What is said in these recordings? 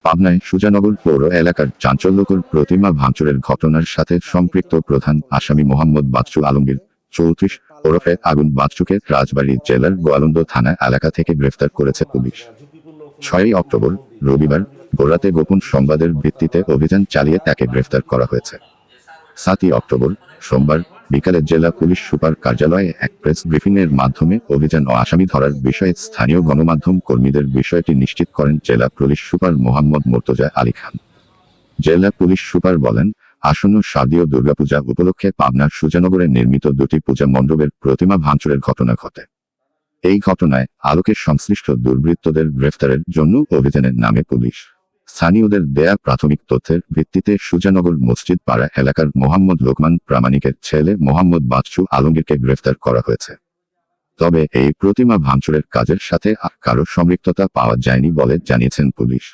পাবনায় সুজানগর পৌর এলাকার চাঞ্চল্যকর প্রতিমা ভাঙচুরের ঘটনার সাথে সম্পৃক্ত প্রধান আসামি মোহাম্মদ বাচ্চু আলমগীর 34 ওরফে আগুন বাচ্চুকে রাজবাড়ী জেলার গোয়ালন্দ থানা এলাকা থেকে গ্রেফতার করেছে পুলিশ। 6 অক্টোবর রবিবার ভোররাতে গোপন সংবাদের ভিত্তিতে অভিযান চালিয়ে তাকে গ্রেফতার করা হয়েছে। 7 অক্টোবর সোমবার বিকালে জেলা পুলিশ সুপার কার্যালয়ে এক প্রেস ব্রিফিংয়ের মাধ্যমে অভিযান ও আসামি ধরার বিষয়ে স্থানীয় গণমাধ্যম কর্মীদের বিষয়টি নিশ্চিত করেন জেলা পুলিশ সুপার মোহাম্মদ মোর্তজা আলী খান। জেলা পুলিশ সুপার বলেন, আসন্ন শারদীয় দুর্গাপূজা উপলক্ষে পাবনার সুজানগরে নির্মিত দুটি পূজা মণ্ডপের প্রতিমা ভাঙচুরের ঘটনা ঘটে। এই ঘটনায় আলোকে সংশ্লিষ্ট দুর্বৃত্তদের গ্রেফতারের জন্য অভিযানের নামে পুলিশ। স্থানীয়দের দেয়া প্রাথমিক তথ্যের ভিত্তিতে সুজানগর মসজিদ পাড়া এলাকার মোহাম্মদ লোকমান প্রামাণিকের ছেলে মোহাম্মদ বাচ্চু আলমগীরকে গ্রেফতার করা হয়েছে। তবে এই প্রতিমা ভাঙচুরের কাজের সাথে আর কারো সম্পৃক্ততা পাওয়া যায়নি বলে জানিয়েছেন পুলিশ।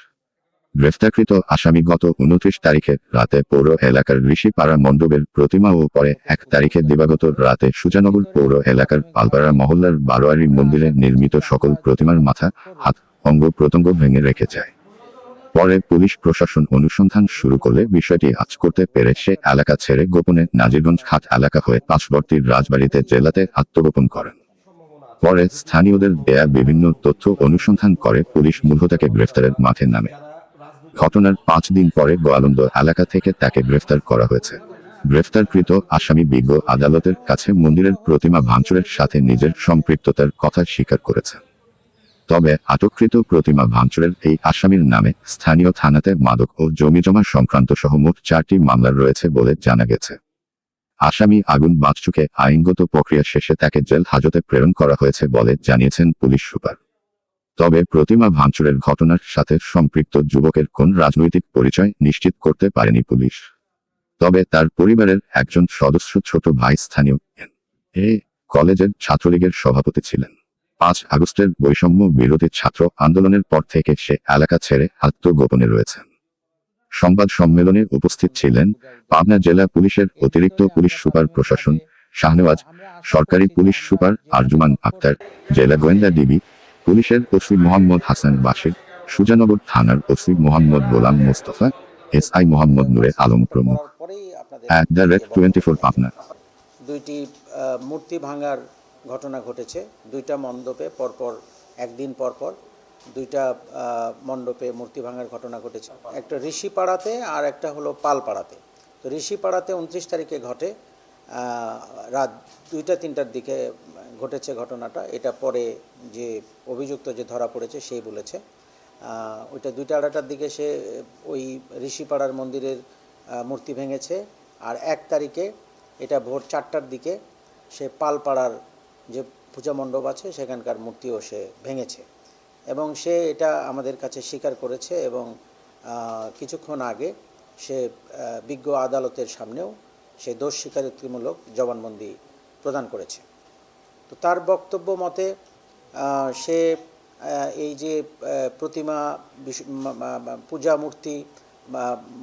গ্রেফতারকৃত আসামি গত 29 তারিখে রাতে পৌর এলাকার ঋষিপাড়া মণ্ডপের প্রতিমা ও পরে 1 তারিখে দিবাগত রাতে সুজানগর পৌর এলাকার পালপাড়া মহল্লার বারোয়ারি মন্দিরে নির্মিত সকল প্রতিমার মাথা, হাত, অঙ্গ প্রত্যঙ্গ ভেঙে রেখে যায়। পরে পুলিশ প্রশাসন অনুসন্ধান শুরু করলে বিষয়টি আঁচ করতে পেরে সে এলাকা ছেড়ে গোপনে নাজিরগঞ্জ ঘাট এলাকা হয়ে পার্শ্ববর্তী রাজবাড়ীতে জেলাতে আত্মগোপন করেন। পরে স্থানীয়দের দেয়া বিভিন্ন তথ্য অনুসন্ধান করে পুলিশ মূলত তাকে গ্রেফতারের মাঠে নামে। ঘটনার 5 দিন পরে গোয়ালন্দ এলাকা থেকে তাকে গ্রেফতার করা হয়েছে। গ্রেফতারকৃত আসামি বিজ্ঞ আদালতের কাছে মন্দিরের প্রতিমা ভাঙচুরের সাথে নিজের সম্পৃক্ততার কথা স্বীকার করেছে। তবে আটককৃত প্রতিমা ভাঙচুরের এই আসামির নামে স্থানীয় থানাতে মাদক ও জমিজমা সংক্রান্ত সহ মোট 4টি মামলা রয়েছে বলে জানা গেছে। আসামি আগুন বাচ্চুকে আইনগত প্রক্রিয়া শেষে তাকে জেল হাজতে প্রেরণ করা হয়েছে বলে জানিয়েছেন পুলিশ সুপার। তবে প্রতিমা ভাঙচুরের ঘটনার সাথে সম্পৃক্ত যুবকের কোন রাজনৈতিক পরিচয় নিশ্চিত করতে পারেনি পুলিশ। তবে তার পরিবারের একজন সদস্য ছোট ভাই স্থানীয় এ কলেজের ছাত্রলীগের সভাপতি ছিলেন। 5 আগস্টের বৈষম্য বিরোধী ছাত্র আন্দোলনের পর থেকে সে এলাকা ছেড়ে আত্মগোপনে রয়েছেন। সংবাদ সম্মেলনে উপস্থিত ছিলেন পাবনা জেলা পুলিশের অতিরিক্ত পুলিশ সুপার প্রশাসন শাহনেওয়াজ, সরকারি পুলিশ সুপার আরজুমান আক্তার, জেলা গোয়েন্দা ডিবি পুলিশের ওসি মোহাম্মদ হাসান বাশির, সুজানগর থানার ওসি মোহাম্মদ গোলাম মোস্তফা, এসআই মোহাম্মদ নূরে আলম প্রমুখ। @24 পাবনা। দুইটি মূর্তি ভাঙার ঘটনা ঘটেছে। দুইটা মণ্ডপে পরপর একদিন পরপর দুইটা মণ্ডপে মূর্তি ভাঙার ঘটনা ঘটেছে। একটা ঋষিপাড়াতে আর একটা হলো পালপাড়াতে। তো ঋষিপাড়াতে 29 তারিখে ঘটে, রাত 2টা-3টার দিকে ঘটেছে ঘটনাটা। এটা পরে যে অভিযুক্ত যে ধরা পড়েছে সেই বলেছে। ওইটা 2টা-2:30টার দিকে সে ওই ঋষিপাড়ার মন্দিরের মূর্তি ভেঙেছে। আর 1 তারিখে এটা ভোর 4টার দিকে সে পালপাড়ার যে পূজা মণ্ডপ আছে সেখানকার মূর্তিও সে ভেঙেছে এবং সে এটা আমাদের কাছে স্বীকার করেছে এবং কিছুক্ষণ আগে সে বিজ্ঞ আদালতের সামনেও সে দোষ স্বীকারোক্তিমূলক জবানবন্দি প্রদান করেছে। তো তার বক্তব্য মতে সে এই যে প্রতিমা পূজা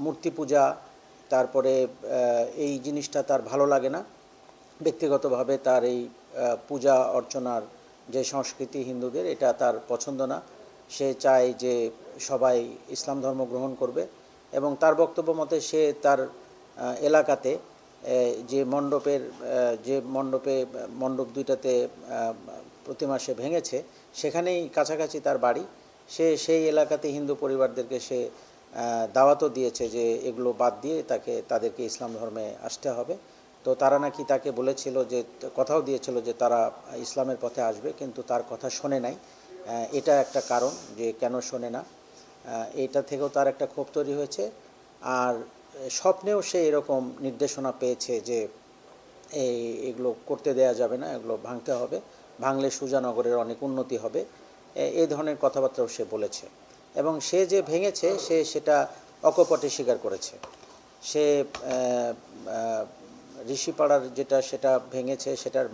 মূর্তি পূজা, তারপরে এই জিনিসটা তার ভালো লাগে না। ব্যক্তিগতভাবে তার এই পূজা অর্চনার যে সংস্কৃতি হিন্দুদের, এটা তার পছন্দ না। সে চায় যে সবাই ইসলাম ধর্ম গ্রহণ করবে এবং তার বক্তব্য মতে সে তার এলাকাতে যে মণ্ডপ দুইটাতে প্রতিমা সে ভেঙেছে সেখানেই কাছাকাছি তার বাড়ি। সে সেই এলাকাতে হিন্দু পরিবারদেরকে সে দাওয়াতও দিয়েছে যে এগুলো বাদ দিয়ে তাদেরকে ইসলাম ধর্মে আসতে হবে। তো তারা নাকি তাকে বলেছিল যে কথাও দিয়েছিল যে তারা ইসলামের পথে আসবে, কিন্তু তার কথা শোনে নাই। এটা একটা কারণ যে কেন শোনে না, এটা থেকেও তার একটা ক্ষোভ তৈরি হয়েছে। আর স্বপ্নেও সে এরকম নির্দেশনা পেয়েছে যে এগুলো করতে দেয়া যাবে না, এগুলো ভাঙতে হবে, ভাঙলে সুজানগরের অনেক উন্নতি হবে, এই ধরনের কথাবার্তাও সে বলেছে। এবং সে যে ভেঙেছে সেটা অকপটে স্বীকার করেছে। সে ঋষিপাড়ার সেটা ভেঙেছে, সেটার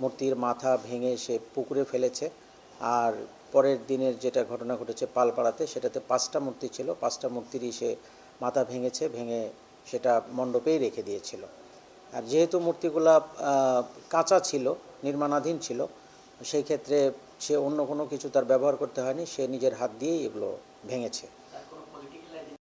মূর্তির মাথা ভেঙে সে পুকুরে ফেলেছে। আর পরের দিনের যেটা ঘটনা ঘটেছে পালপাড়াতে, সেটাতে 5টা মূর্তি ছিল, 5টা মূর্তিরই সে মাথা ভেঙে সেটা মণ্ডপেই রেখে দিয়েছিল। আর যেহেতু মূর্তিগুলা কাঁচা ছিল, নির্মাণাধীন ছিল, সেই ক্ষেত্রে সে অন্য কোনো কিছু তার ব্যবহার করতে হয়নি, সে নিজের হাত দিয়েই এগুলো ভেঙেছে।